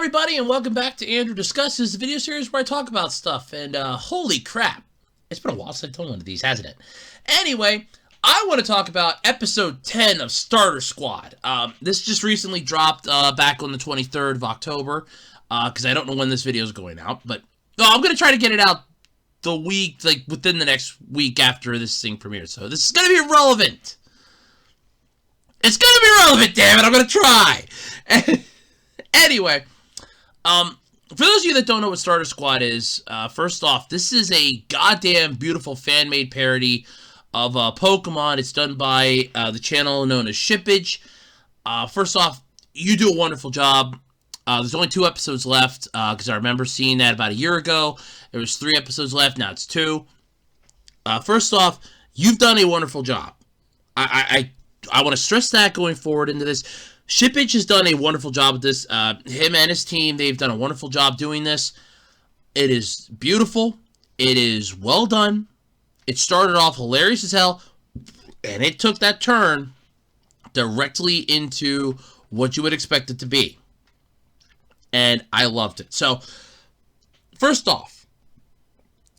everybody, and welcome back to Andrew Discusses, the video series where I talk about stuff. And holy crap, it's been a while since I've done one of these, hasn't it? Anyway, I want to talk about episode 10 of Starter Squad. This just recently dropped back on the 23rd of October, because I don't know when this video is going out, but I'm going to try to get it out the week, like within the next week after this thing premieres. So this is going to be relevant. It's going to be relevant, damn it, I'm going to try. Anyway, for those of you that don't know what Starter Squad is, first off, this is a goddamn beautiful fan-made parody of Pokemon. It's done by the channel known as Shippage. First off, you do a wonderful job. There's only 2 episodes left, because I remember seeing that about a year ago. There was 3 episodes left, now it's 2. First off, you've done a wonderful job. I want to stress that going forward into this. Shippage has done a wonderful job with this. Him and his team, they've done a wonderful job doing this. It is beautiful. It is well done. It started off hilarious as hell, and it took that turn directly into what you would expect it to be. And I loved it. So, first off,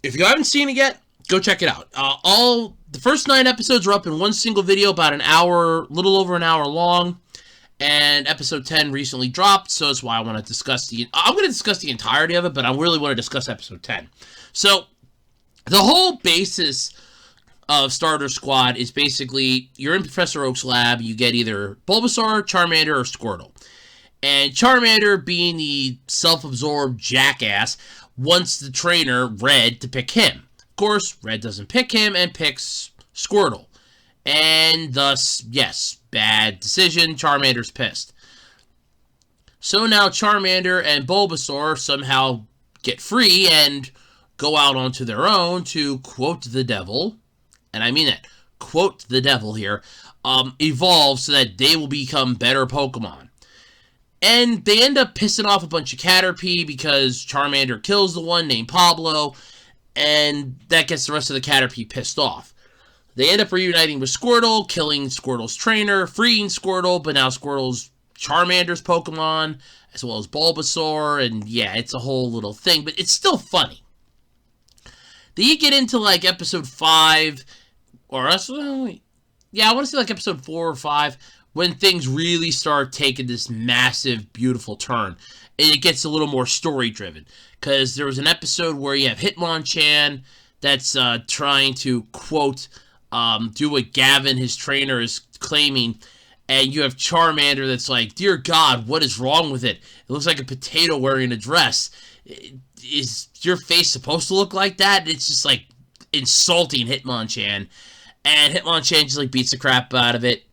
if you haven't seen it yet, go check it out. The first 9 episodes are up in one single video, about an hour, little over an hour long. And episode 10 recently dropped, so that's why I want to discuss I'm going to discuss the entirety of it, but I really want to discuss episode 10. So, the whole basis of Starter Squad is basically, you're in Professor Oak's lab, you get either Bulbasaur, Charmander, or Squirtle. And Charmander, being the self-absorbed jackass, wants the trainer, Red, to pick him. Of course, Red doesn't pick him and picks Squirtle. And thus, yes, bad decision, Charmander's pissed. So now Charmander and Bulbasaur somehow get free and go out onto their own to, quote the devil, and I mean that, quote the devil here, evolve so that they will become better Pokemon. And they end up pissing off a bunch of Caterpie because Charmander kills the one named Pablo, and that gets the rest of the Caterpie pissed off. They end up reuniting with Squirtle, killing Squirtle's trainer, freeing Squirtle, but now Squirtle's Charmander's Pokemon, as well as Bulbasaur, and yeah, it's a whole little thing, but it's still funny. Then you get into, like, episode 5, or, yeah, I want to say, like, episode 4 or 5, when things really start taking this massive, beautiful turn, and it gets a little more story-driven, because there was an episode where you have Hitmonchan that's trying to, quote, do what Gavin, his trainer, is claiming, and you have Charmander that's like, dear God, what is wrong with it? It looks like a potato wearing a dress. Is your face supposed to look like that? It's just like insulting Hitmonchan, and Hitmonchan just like beats the crap out of it.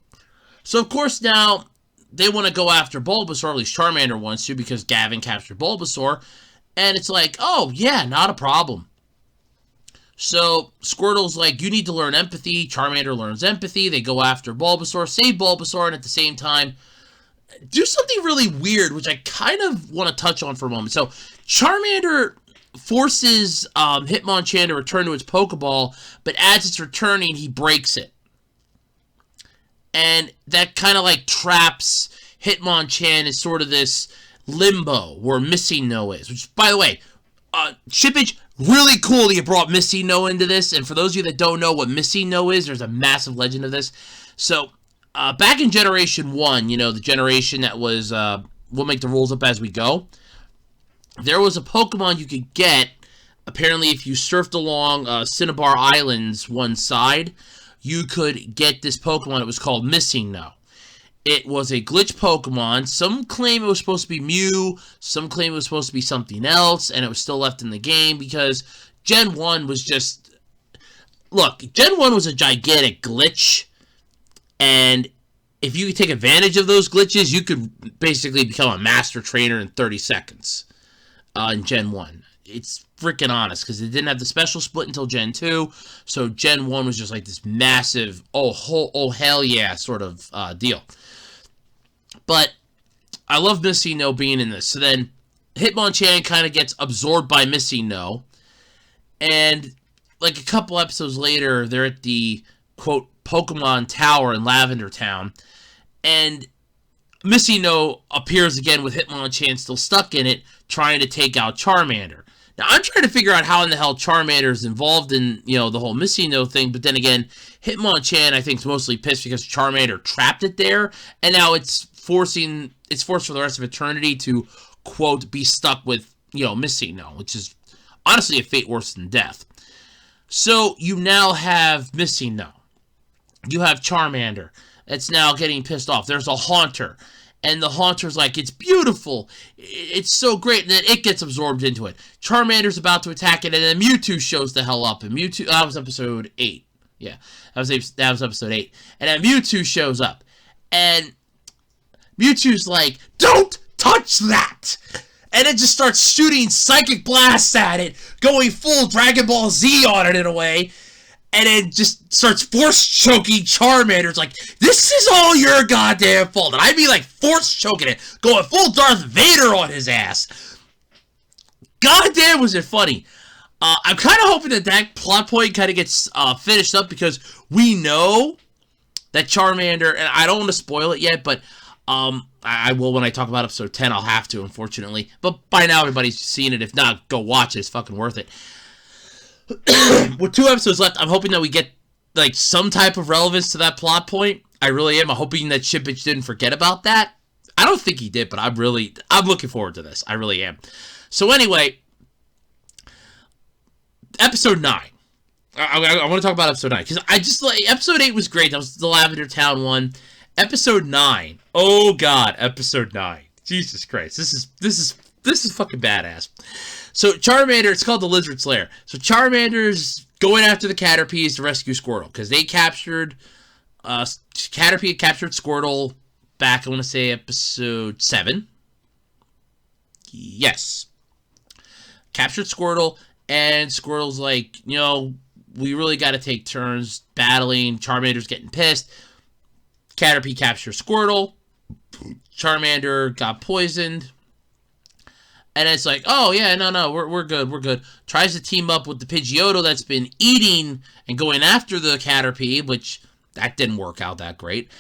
So of course now they want to go after Bulbasaur, at least Charmander wants to, because Gavin captured Bulbasaur, and it's like, oh yeah, not a problem. So, Squirtle's like, you need to learn empathy. Charmander learns empathy. They go after Bulbasaur, save Bulbasaur, and at the same time, do something really weird, which I kind of want to touch on for a moment. So, Charmander forces Hitmonchan to return to its Pokeball, but as it's returning, he breaks it. And that kind of like traps Hitmonchan in sort of this limbo where Missing No is. Which, by the way, Shippage, really cool that you brought Missing No into this, and for those of you that don't know what Missing No is, there's a massive legend of this. So, back in Generation 1, you know, the generation that was, we'll make the rules up as we go, there was a Pokemon you could get, apparently if you surfed along Cinnabar Island's one side, you could get this Pokemon. It was called Missing No. It was a glitch Pokemon. Some claim it was supposed to be Mew. Some claim it was supposed to be something else. And it was still left in the game because Gen 1 was just... Look, Gen 1 was a gigantic glitch. And if you could take advantage of those glitches, you could basically become a master trainer in 30 seconds in Gen 1. It's freaking honest because it didn't have the special split until Gen 2. So Gen 1 was just like this massive, oh hell yeah sort of deal. But I love Missing No being in this. So then Hitmonchan kind of gets absorbed by Missing No. And like a couple episodes later, they're at the, quote, Pokemon Tower in Lavender Town. And Missy No appears again with Hitmonchan still stuck in it, trying to take out Charmander. Now, I'm trying to figure out how in the hell Charmander is involved in, the whole Missy No thing, but then again, Hitmonchan, I think, is mostly pissed because Charmander trapped it there, and now it's forced for the rest of eternity to, quote, be stuck with, Missy No, which is honestly a fate worse than death. So, you now have Missy No. You have Charmander. It's now getting pissed off. There's a Haunter. And the Haunter's like, it's beautiful. It's so great. And then it gets absorbed into it. Charmander's about to attack it. And then Mewtwo shows the hell up. And Mewtwo, that was episode 8. Yeah, that was episode 8. And then Mewtwo shows up. And Mewtwo's like, don't touch that! And it just starts shooting psychic blasts at it. Going full Dragon Ball Z on it in a way. And then just starts force choking Charmander. It's like, this is all your goddamn fault. And I mean, like, force choking it. Going full Darth Vader on his ass. Goddamn, was it funny. I'm kind of hoping that plot point kind of gets finished up. Because we know that Charmander, and I don't want to spoil it yet, but I will when I talk about episode 10. I'll have to, unfortunately. But by now, everybody's seen it. If not, go watch it. It's fucking worth it. With 2 episodes left, I'm hoping that we get, like, some type of relevance to that plot point. I really am. I'm hoping that Shipitch didn't forget about that. I don't think he did, but I'm looking forward to this. I really am. So anyway, episode 9. I want to talk about episode 9, because I just, like, episode 8 was great. That was the Lavender Town one. Episode 9. Oh, God, episode 9. Jesus Christ. This is fucking badass. So, Charmander, it's called the Lizard's Lair. So, Charmander's going after the Caterpies to rescue Squirtle. Because they captured... Caterpie captured Squirtle back, I want to say, episode 7. Yes. Captured Squirtle, and Squirtle's like, we really got to take turns battling. Charmander's getting pissed. Caterpie captures Squirtle. Charmander got poisoned. And it's like, oh, yeah, no, we're good. Tries to team up with the Pidgeotto that's been eating and going after the Caterpie, which that didn't work out that great.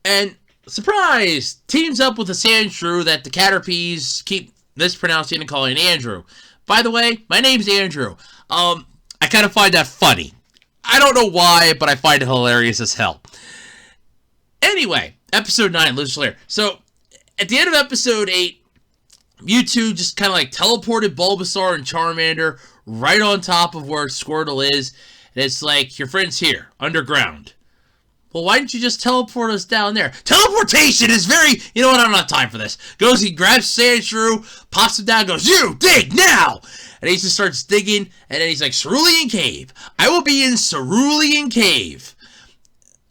And, surprise, teams up with a Sandshrew that the Caterpies keep mispronouncing and calling Andrew. By the way, my name's Andrew. I kind of find that funny. I don't know why, but I find it hilarious as hell. Anyway, episode 9, Lizard's Lair. So, at the end of episode 8, Mewtwo just kind of like teleported Bulbasaur and Charmander right on top of where Squirtle is. And it's like, your friend's here, underground. Well, why didn't you just teleport us down there? Teleportation is very... You know what? I don't have time for this. Goes, he grabs Sandshrew, pops him down, goes, you, dig, now! And he just starts digging, and then he's like, Cerulean Cave. I will be in Cerulean Cave.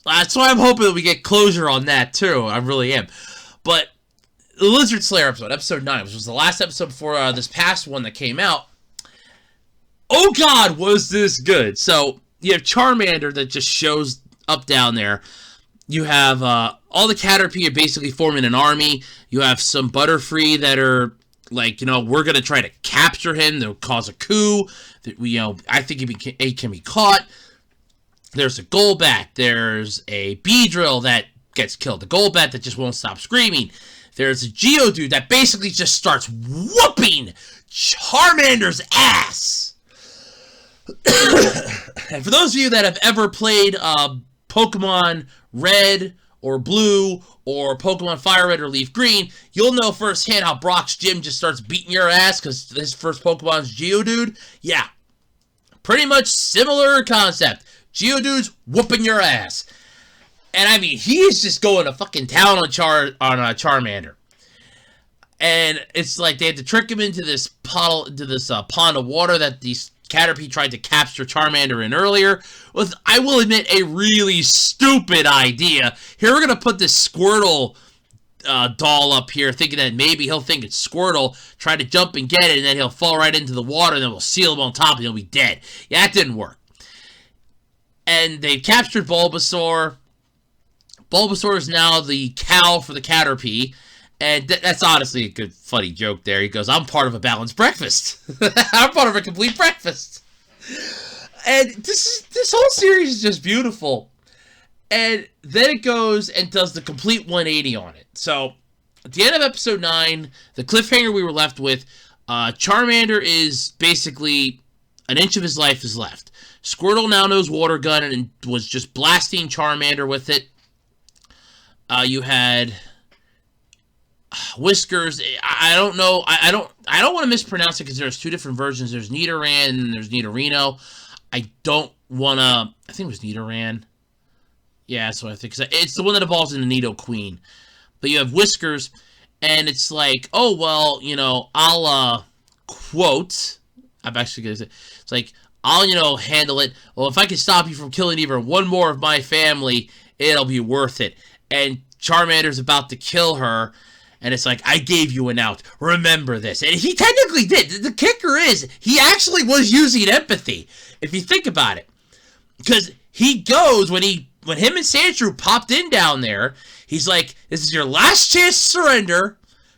That's why I'm hoping that we get closure on that, too. I really am. But... the Lizard Slayer episode 9, which was the last episode before this past one that came out. Oh God, was this good. So, you have Charmander that just shows up down there. You have all the Caterpie are basically forming an army. You have some Butterfree that are like, we're going to try to capture him. They'll cause a coup. I think he can be caught. There's a Golbat. There's a Beedrill that gets killed. The Golbat that just won't stop screaming. There's a Geodude that basically just starts whooping Charmander's ass. And for those of you that have ever played Pokemon Red or Blue or Pokemon Fire Red or Leaf Green, you'll know firsthand how Brock's gym just starts beating your ass because his first Pokemon's Geodude. Yeah, pretty much similar concept. Geodude's whooping your ass. And I mean, he's just going to fucking town on Charmander. And it's like they had to trick him into this pond of water that these Caterpie tried to capture Charmander in earlier. With, I will admit, a really stupid idea. Here we're going to put this Squirtle doll up here, thinking that maybe he'll think it's Squirtle, try to jump and get it, and then he'll fall right into the water, and then we'll seal him on top, and he'll be dead. Yeah, that didn't work. And they captured Bulbasaur. Bulbasaur is now the cow for the Caterpie. And that's honestly a good, funny joke there. He goes, I'm part of a balanced breakfast. I'm part of a complete breakfast. And this whole series is just beautiful. And then it goes and does the complete 180 on it. So, at the end of episode 9, the cliffhanger we were left with, Charmander is basically an inch of his life is left. Squirtle now knows Water Gun and was just blasting Charmander with it. You had Whiskers. I don't know. I don't want to mispronounce it because there's 2 different versions. There's Nidoran and there's Nidorino. I don't want to. I think it was Nidoran. Yeah, that's what I think. It's the one that evolves into Nido Queen. But you have Whiskers, and it's like, oh, well, I'll, quote, I'm actually going to say, it's like, I'll, handle it. Well, if I can stop you from killing even one more of my family, it'll be worth it. And Charmander's about to kill her, and it's like, I gave you an out. Remember this. And he technically did. The kicker is, he actually was using empathy, if you think about it. Because he goes, when him and Sandshrew popped in down there, he's like, this is your last chance to surrender.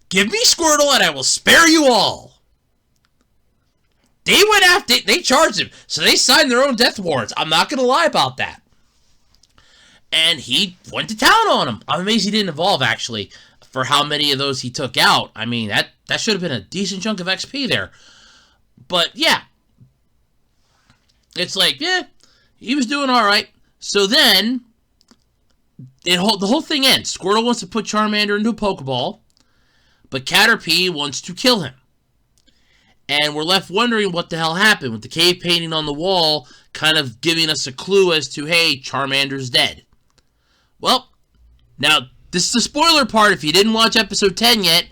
Give me Squirtle and I will spare you all. They went after, they charged him, so they signed their own death warrants. I'm not going to lie about that. And he went to town on him. I'm amazed he didn't evolve, actually, for how many of those he took out. I mean, that should have been a decent chunk of XP there. But, yeah. It's like, yeah, he was doing all right. So then, the whole thing ends. Squirtle wants to put Charmander into a Pokeball, but Caterpie wants to kill him. And we're left wondering what the hell happened, with the cave painting on the wall kind of giving us a clue as to, hey, Charmander's dead. Well, now, this is the spoiler part. If you didn't watch episode 10 yet,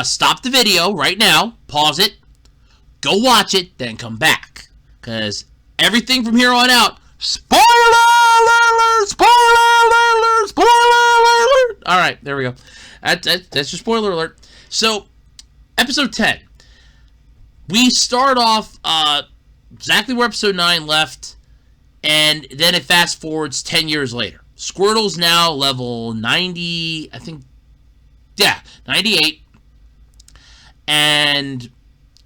stop the video right now, pause it, go watch it, then come back. Because everything from here on out, spoiler alert! Spoiler alert! Spoiler alert! Alright, there we go. That's your spoiler alert. So, episode 10. We start off exactly where episode 9 left, and then it fast forwards 10 years later. Squirtle's now level 90, I think, yeah, 98. And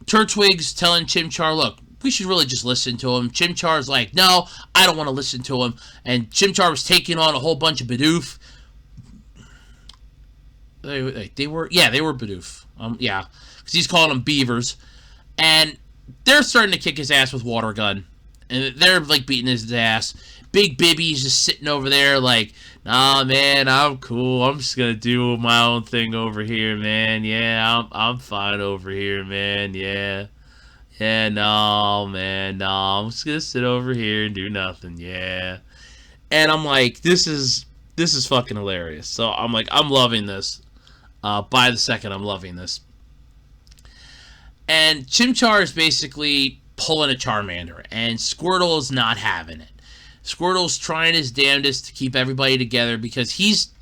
Turtwig's telling Chimchar, look, we should really just listen to him. Chimchar's like, no, I don't want to listen to him. And Chimchar was taking on a whole bunch of Bidoof. They were Bidoof. Yeah, because he's calling them beavers. And they're starting to kick his ass with Water Gun. And they're, like, beating his ass. Big Bibby's just sitting over there like, nah, man, I'm cool. I'm just going to do my own thing over here, man. Yeah, I'm fine over here, man. Yeah. Yeah, no, man, no. I'm just going to sit over here and do nothing. Yeah. And I'm like, this is fucking hilarious. So I'm like, I'm loving this. By the second, I'm loving this. And Chimchar is basically pulling a Charmander, and Squirtle is not having it. Squirtle's trying his damnedest to keep everybody together because he's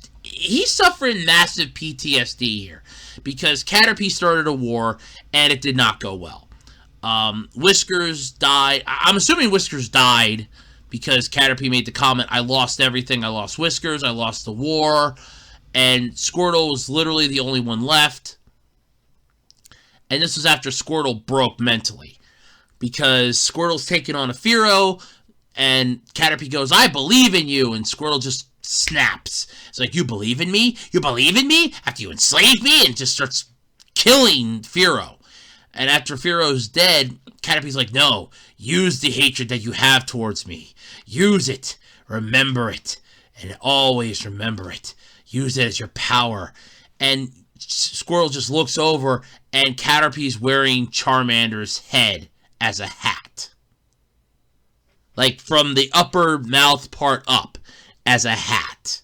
suffering massive PTSD here. Because Caterpie started a war, and it did not go well. Whiskers died. I'm assuming Whiskers died because Caterpie made the comment, I lost everything. I lost Whiskers. I lost the war. And Squirtle was literally the only one left. And this was after Squirtle broke mentally. Because Squirtle's taking on a Fearow, and Caterpie goes, I believe in you, and Squirtle just snaps. It's like, you believe in me? You believe in me? After you enslaved me? And just starts killing Fearow. And after Fearow's dead, Caterpie's like, no, use the hatred that you have towards me. Use it. Remember it. And always remember it. Use it as your power. And Squirtle just looks over, and Caterpie's wearing Charmander's head as a hat. Like, from the upper mouth part up, as a hat.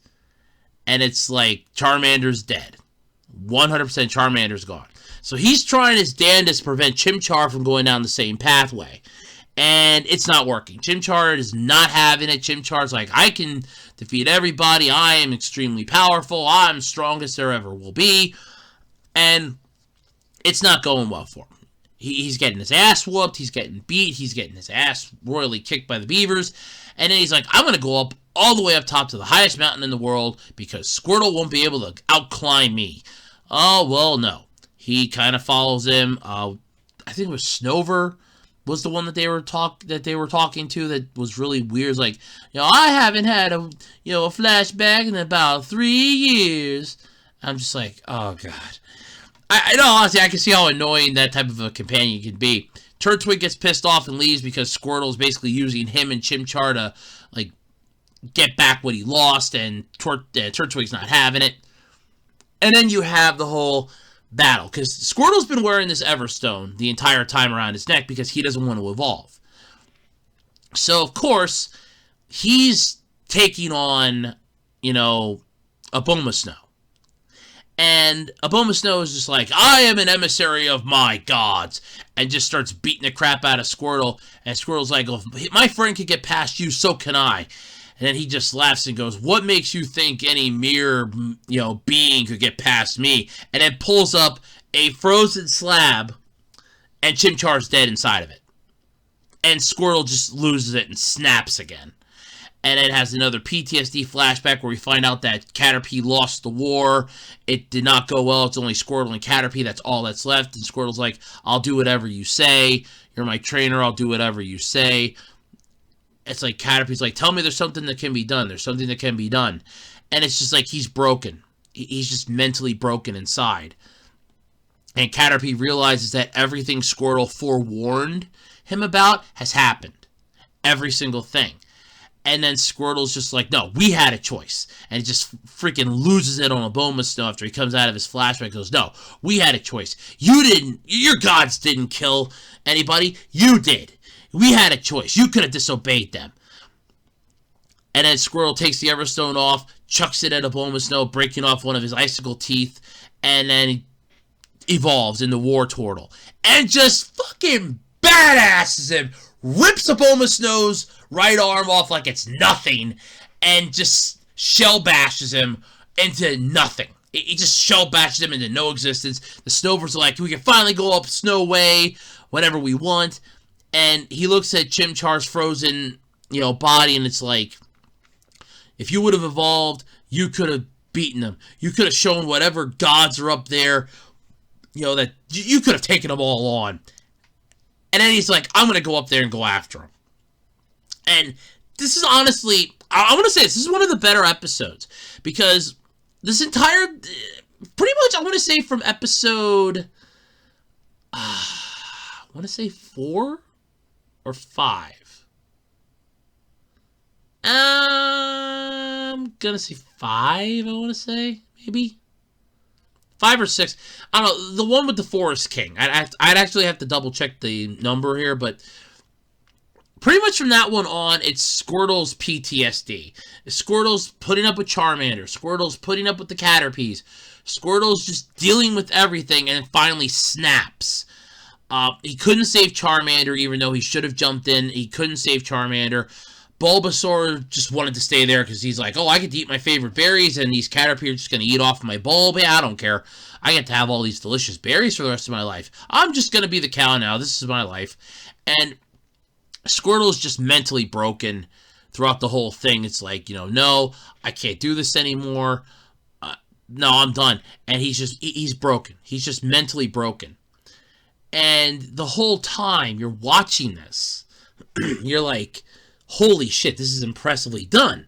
And it's like, Charmander's dead. 100% Charmander's gone. So he's trying his damnedest to prevent Chimchar from going down the same pathway. And it's not working. Chimchar is not having it. Chimchar's like, I can defeat everybody. I am extremely powerful. I'm strongest there ever will be. And it's not going well for him. He's getting his ass whooped. He's getting beat. He's getting his ass royally kicked by the beavers. And then he's like, I'm going to go up all the way up top to the highest mountain in the world because Squirtle won't be able to outclimb me. Oh, well, no. He kind of follows him. I think it was Snover was the one that they were talking to that was really weird. It's like, I haven't had a flashback in about 3 years. I'm just like, oh god. I know, honestly, I can see how annoying that type of a companion can be. Turtwig gets pissed off and leaves because Squirtle's basically using him and Chimchar to, like, get back what he lost, and Turtwig's not having it. And then you have the whole battle, because Squirtle's been wearing this Everstone the entire time around his neck because he doesn't want to evolve. So, of course, he's taking on, Abomasnow. And Abomasnow is just like, I am an emissary of my gods, and just starts beating the crap out of Squirtle. And Squirtle's like, if my friend could get past you, so can I. And then he just laughs and goes, what makes you think any mere, being could get past me? And then pulls up a frozen slab, and Chimchar's dead inside of it. And Squirtle just loses it and snaps again. And it has another PTSD flashback where we find out that Caterpie lost the war. It did not go well. It's only Squirtle and Caterpie. That's all that's left. And Squirtle's like, I'll do whatever you say. You're my trainer. I'll do whatever you say. It's like Caterpie's like, tell me there's something that can be done. There's something that can be done. And it's just like he's broken. He's just mentally broken inside. And Caterpie realizes that everything Squirtle forewarned him about has happened. Every single thing. And then Squirtle's just like, no, we had a choice. And he just freaking loses it on Abomasnow after he comes out of his flashback and goes, no, we had a choice. Your gods didn't kill anybody. You did. We had a choice. You could have disobeyed them. And then Squirtle takes the Everstone off, chucks it at Abomasnow, breaking off one of his icicle teeth, and then he evolves into War Turtle. And just fucking badasses him. Rips Abomasnow's right arm off like it's nothing, and just shell bashes him into nothing. He just shell bashes him into no existence. The Snovers are like, we can finally go up Snow Way whenever we want. And he looks at Chimchar's frozen, body, and it's like, if you would have evolved, you could have beaten them. You could have shown whatever gods are up there, that you could have taken them all on. And then he's like, I'm going to go up there and go after him. And this is honestly, I want to say this is one of the better episodes. Because this entire, pretty much I want to say from episode, I want to say 4 or 5. I'm going to say 5, I want to say, maybe. 5 or 6. I don't know. The one with the Forest King. I'd actually have to double check the number here, but pretty much from that one on, it's Squirtle's PTSD. Squirtle's putting up with Charmander. Squirtle's putting up with the Caterpies. Squirtle's just dealing with everything and finally snaps. He couldn't save Charmander, even though he should have jumped in. He couldn't save Charmander. Bulbasaur just wanted to stay there because he's like, oh, I get to eat my favorite berries, and these Caterpie are just going to eat off my bulb. Yeah, I don't care. I get to have all these delicious berries for the rest of my life. I'm just going to be the cow now. This is my life. And Squirtle's just mentally broken throughout the whole thing. It's like, no, I can't do this anymore. No, I'm done. And he's broken. He's just mentally broken. And the whole time you're watching this, you're like, holy shit, this is impressively done.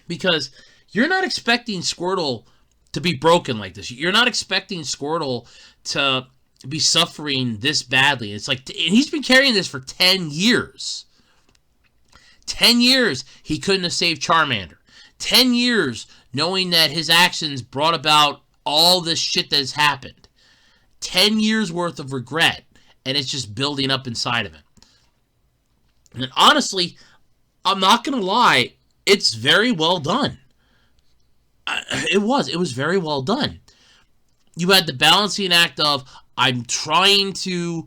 Because you're not expecting Squirtle to be broken like this. You're not expecting Squirtle to be suffering this badly. It's like, and he's been carrying this for 10 years. 10 years he couldn't have saved Charmander. 10 years knowing that his actions brought about all this shit that has happened. 10 years worth of regret, and it's just building up inside of him. And honestly, I'm not going to lie, it's very well done. It was very well done. You had the balancing act of, I'm trying to,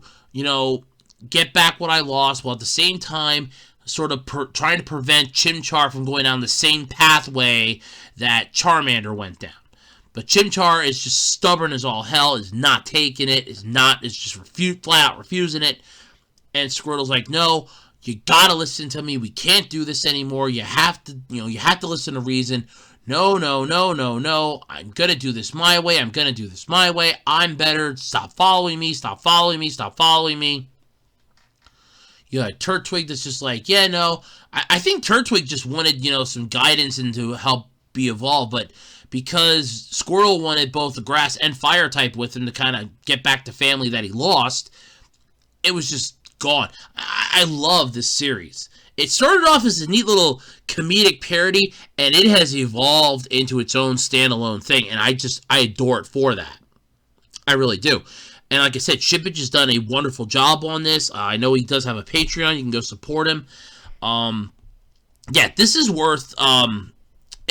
get back what I lost, while at the same time, sort of trying to prevent Chimchar from going down the same pathway that Charmander went down. But Chimchar is just stubborn as all hell, is not taking it, is just flat out refusing it. And Squirtle's like, no, you gotta listen to me. We can't do this anymore. You have to listen to reason. No. I'm gonna do this my way. I'm better. Stop following me. You got Turtwig that's just like, yeah, no. I think Turtwig just wanted, some guidance into help be evolved, but because Squirtle wanted both the grass and fire type with him to kind of get back to family that he lost, it was just gone. I love this series. It started off as a neat little comedic parody, and it has evolved into its own standalone thing, and I adore it for that. I really do. And like I said, Shippage has done a wonderful job on this. I know he does have a Patreon. You can go support him. Yeah, this is worth...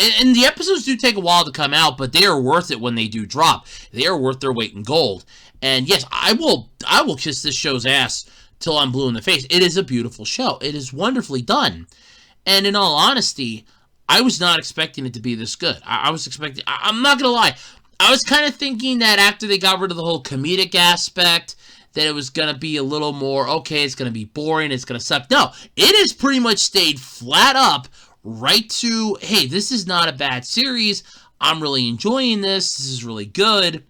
And the episodes do take a while to come out, but they are worth it when they do drop. They are worth their weight in gold. And yes, I will kiss this show's ass till I'm blue in the face. It is a beautiful show. It is wonderfully done. And in all honesty, I was not expecting it to be this good. I was expecting... I'm not going to lie. I was kind of thinking that after they got rid of the whole comedic aspect, that it was going to be a little more, okay, it's going to be boring, it's going to suck. No, it has pretty much stayed flat up right to, hey, this is not a bad series. I'm really enjoying this. This is really good.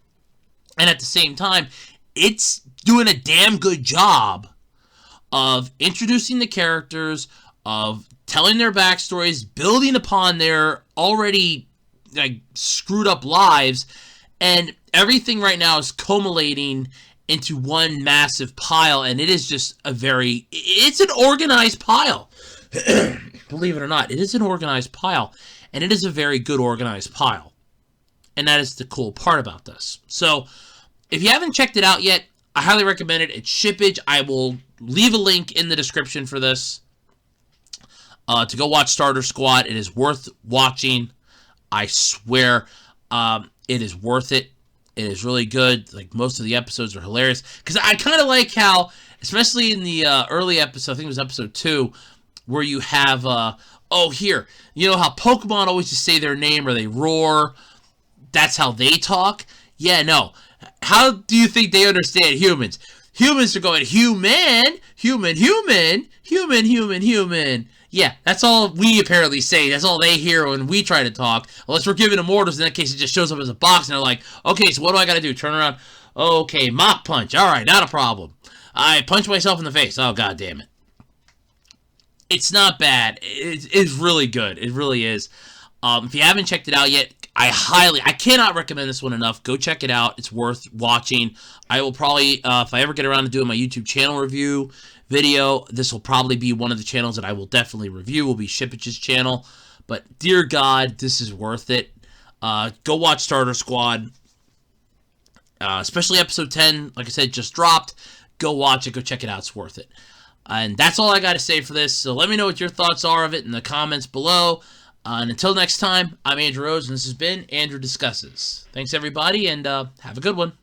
And at the same time, it's doing a damn good job of introducing the characters, of telling their backstories, building upon their already screwed up lives, and everything right now is culminating into one massive pile, and it is just it's an organized pile. Believe it or not, it is an organized pile, and it is a very good organized pile. And that is the cool part about this. So, if you haven't checked it out yet, I highly recommend it. It's Shippage. I will leave a link in the description for this to go watch Starter Squad. It is worth watching. I swear, it is worth it. It is really good. Like, most of the episodes are hilarious. Because I kind of like how, especially in the early episode, I think it was episode 2, where you have, here, you know how Pokemon always just say their name or they roar? That's how they talk? Yeah, no. How do you think they understand humans? Humans are going, human, human, human, human, human, human. Yeah, that's all we apparently say. That's all they hear when we try to talk. Unless we're giving them orders, in that case it just shows up as a box, and they're like, okay, so what do I gotta do? Turn around? Okay, Mach Punch. Alright, not a problem. I punch myself in the face. Oh, god damn it. It's not bad. It's really good. It really is. If you haven't checked it out yet, I cannot recommend this one enough. Go check it out. It's worth watching. I will probably, if I ever get around to doing my YouTube channel review video, this will probably be one of the channels that I will definitely review. Will be Shippage's channel. But dear God, this is worth it. Go watch Starter Squad. Especially episode 10, like I said, just dropped. Go watch it. Go check it out. It's worth it. And that's all I got to say for this. So let me know what your thoughts are of it in the comments below. And until next time, I'm Andrew Rose, and this has been Andrew Discusses. Thanks, everybody, and have a good one.